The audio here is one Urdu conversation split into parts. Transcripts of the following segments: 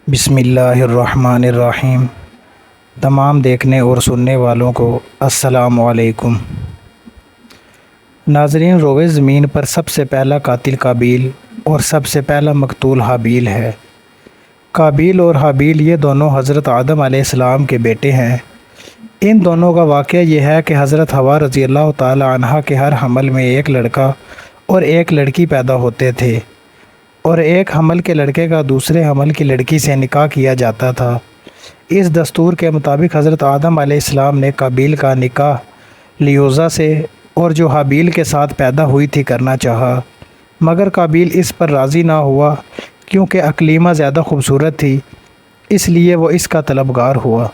بسم اللہ الرحمن الرحیم۔ تمام دیکھنے اور سننے والوں کو السلام علیکم۔ ناظرین، روئے زمین پر سب سے پہلا قاتل قابیل اور سب سے پہلا مقتول حابیل ہے۔ قابیل اور حابیل یہ دونوں حضرت آدم علیہ السلام کے بیٹے ہیں۔ ان دونوں کا واقعہ یہ ہے کہ حضرت حوا رضی اللہ تعالی عنہا کے ہر حمل میں ایک لڑکا اور ایک لڑکی پیدا ہوتے تھے، اور ایک حمل کے لڑکے کا دوسرے حمل کی لڑکی سے نکاح کیا جاتا تھا۔ اس دستور کے مطابق حضرت آدم علیہ السلام نے قابیل کا نکاح لیوزا سے اور جو حابیل کے ساتھ پیدا ہوئی تھی کرنا چاہا، مگر قابیل اس پر راضی نہ ہوا کیونکہ اکلیمہ زیادہ خوبصورت تھی، اس لیے وہ اس کا طلبگار ہوا۔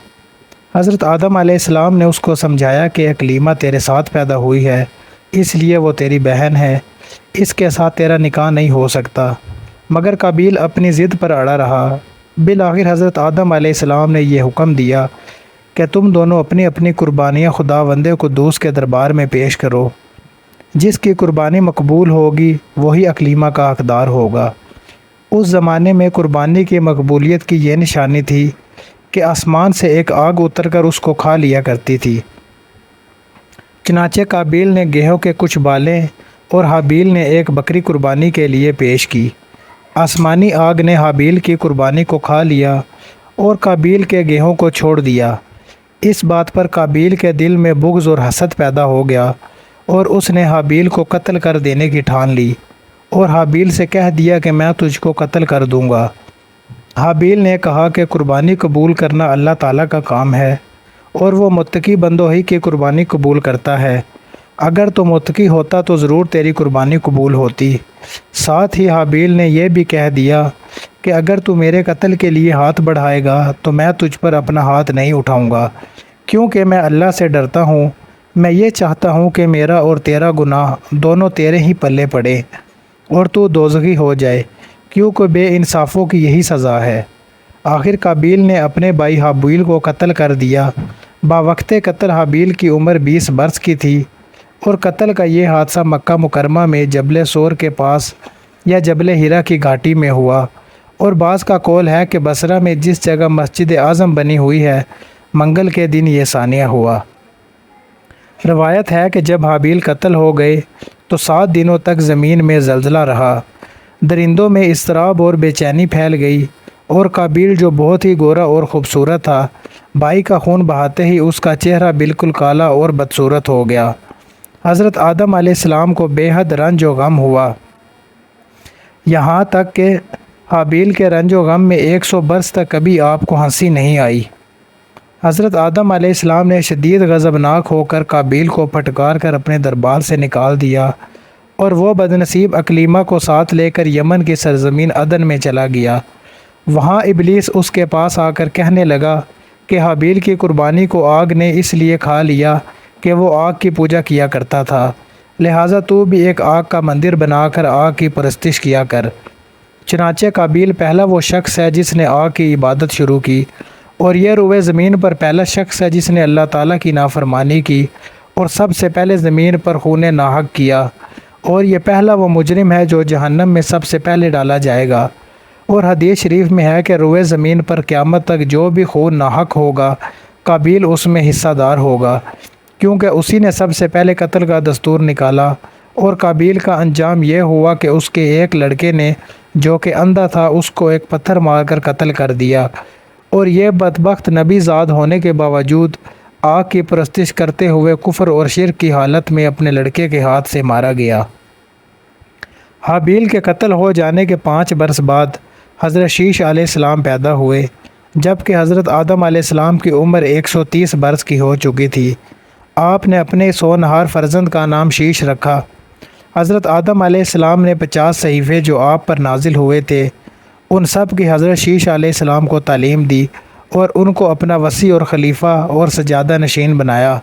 حضرت آدم علیہ السلام نے اس کو سمجھایا کہ اکلیمہ تیرے ساتھ پیدا ہوئی ہے، اس لیے وہ تیری بہن ہے، اس کے ساتھ تیرا نکاح نہیں ہو سکتا، مگر قابیل اپنی ضد پر اڑا رہا۔ بالآخر حضرت آدم علیہ السلام نے یہ حکم دیا کہ تم دونوں اپنی اپنی قربانیاں خداوند قدوس کے دربار میں پیش کرو، جس کی قربانی مقبول ہوگی وہی اکلیمہ کا حقدار ہوگا۔ اس زمانے میں قربانی کی مقبولیت کی یہ نشانی تھی کہ آسمان سے ایک آگ اتر کر اس کو کھا لیا کرتی تھی۔ چنانچہ قابیل نے گیہوں کے کچھ بالیں اور حابیل نے ایک بکری قربانی کے لیے پیش کی۔ آسمانی آگ نے حابیل کی قربانی کو کھا لیا اور قابیل کے گیہوں کو چھوڑ دیا۔ اس بات پر قابیل کے دل میں بغض اور حسد پیدا ہو گیا اور اس نے حابیل کو قتل کر دینے کی ٹھان لی اور حابیل سے کہہ دیا کہ میں تجھ کو قتل کر دوں گا۔ حابیل نے کہا کہ قربانی قبول کرنا اللہ تعالیٰ کا کام ہے اور وہ متقی بندوں ہی کی قربانی قبول کرتا ہے۔ اگر تو متقی ہوتا تو ضرور تیری قربانی قبول ہوتی۔ ساتھ ہی حابیل نے یہ بھی کہہ دیا کہ اگر تو میرے قتل کے لیے ہاتھ بڑھائے گا تو میں تجھ پر اپنا ہاتھ نہیں اٹھاؤں گا، کیونکہ میں اللہ سے ڈرتا ہوں۔ میں یہ چاہتا ہوں کہ میرا اور تیرا گناہ دونوں تیرے ہی پلے پڑے اور تو دوزخی ہو جائے، کیونکہ بے انصافوں کی یہی سزا ہے۔ آخر قابیل نے اپنے بھائی حابیل کو قتل کر دیا۔ باوقت قتل حابیل کی عمر 20 برس کی تھی، اور قتل کا یہ حادثہ مکہ مکرمہ میں جبل سور کے پاس یا جبل ہیرا کی گھاٹی میں ہوا، اور بعض کا قول ہے کہ بصرہ میں جس جگہ مسجد اعظم بنی ہوئی ہے، منگل کے دن یہ ثانیہ ہوا۔ روایت ہے کہ جب حابیل قتل ہو گئے تو 7 دنوں تک زمین میں زلزلہ رہا، درندوں میں اضطراب اور بے چینی پھیل گئی، اور قابیل جو بہت ہی گورا اور خوبصورت تھا، بھائی کا خون بہاتے ہی اس کا چہرہ بالکل کالا اور بدصورت ہو گیا۔ حضرت آدم علیہ السلام کو بے حد رنج و غم ہوا، یہاں تک کہ حابیل کے رنج و غم میں 100 برس تک کبھی آپ کو ہنسی نہیں آئی۔ حضرت آدم علیہ السلام نے شدید غضبناک ہو کر قابیل کو پھٹکار کر اپنے دربار سے نکال دیا، اور وہ بدنصیب اکلیمہ کو ساتھ لے کر یمن کی سرزمین عدن میں چلا گیا۔ وہاں ابلیس اس کے پاس آ کر کہنے لگا کہ حابیل کی قربانی کو آگ نے اس لیے کھا لیا کہ وہ آگ کی پوجا کیا کرتا تھا، لہٰذا تو بھی ایک آگ کا مندر بنا کر آگ کی پرستش کیا کر۔ چنانچہ قابیل پہلا وہ شخص ہے جس نے آگ کی عبادت شروع کی، اور یہ روئے زمین پر پہلا شخص ہے جس نے اللہ تعالیٰ کی نافرمانی کی اور سب سے پہلے زمین پر خون ناحق کیا، اور یہ پہلا وہ مجرم ہے جو جہنم میں سب سے پہلے ڈالا جائے گا۔ اور حدیث شریف میں ہے کہ روئے زمین پر قیامت تک جو بھی خون ناحق ہوگا، قابیل اس میں حصہ دار ہوگا، کیونکہ اسی نے سب سے پہلے قتل کا دستور نکالا۔ اور قابیل کا انجام یہ ہوا کہ اس کے ایک لڑکے نے جو کہ اندھا تھا اس کو ایک پتھر مار کر قتل کر دیا، اور یہ بدبخت نبی زاد ہونے کے باوجود آگ کی پرستش کرتے ہوئے کفر اور شرک کی حالت میں اپنے لڑکے کے ہاتھ سے مارا گیا۔ حابیل کے قتل ہو جانے کے 5 برس بعد حضرت شیش علیہ السلام پیدا ہوئے، جبکہ حضرت آدم علیہ السلام کی عمر 130 برس کی ہو چکی تھی۔ آپ نے اپنے سونہار فرزند کا نام شیش رکھا۔ حضرت آدم علیہ السلام نے 50 صحیفے جو آپ پر نازل ہوئے تھے، ان سب کی حضرت شیش علیہ السلام کو تعلیم دی اور ان کو اپنا وصی اور خلیفہ اور سجادہ نشین بنایا،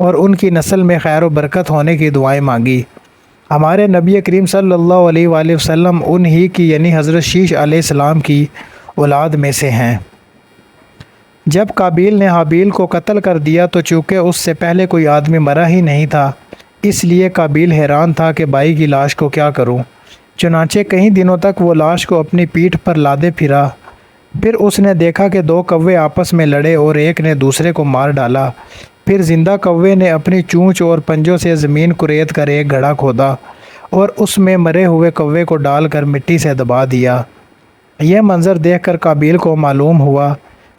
اور ان کی نسل میں خیر و برکت ہونے کی دعائیں مانگی۔ ہمارے نبی کریم صلی اللہ علیہ وآلہ وسلم انہی کی یعنی حضرت شیش علیہ السلام کی اولاد میں سے ہیں۔ جب قابیل نے حابیل کو قتل کر دیا تو چونکہ اس سے پہلے کوئی آدمی مرا ہی نہیں تھا، اس لیے قابیل حیران تھا کہ بھائی کی لاش کو کیا کروں۔ چنانچہ کئی دنوں تک وہ لاش کو اپنی پیٹھ پر لادے پھرا، پھر اس نے دیکھا کہ 2 کوے آپس میں لڑے اور ایک نے دوسرے کو مار ڈالا۔ پھر زندہ کوے نے اپنی چونچ اور پنجوں سے زمین کریت کر ایک گڑھا کھودا اور اس میں مرے ہوئے کوے کو ڈال کر مٹی سے دبا دیا۔ یہ منظر دیکھ کر قابیل کو معلوم ہوا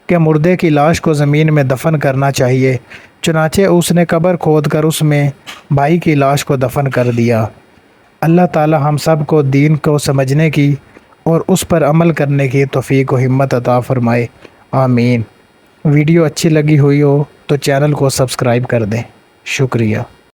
کہ مردے کی لاش کو زمین میں دفن کرنا چاہیے، چنانچہ اس نے قبر کھود کر اس میں بھائی کی لاش کو دفن کر دیا۔ اللہ تعالی ہم سب کو دین کو سمجھنے کی اور اس پر عمل کرنے کی توفیق و ہمت عطا فرمائے، آمین۔ ویڈیو اچھی لگی ہوئی ہو تو چینل کو سبسکرائب کر دیں، شکریہ۔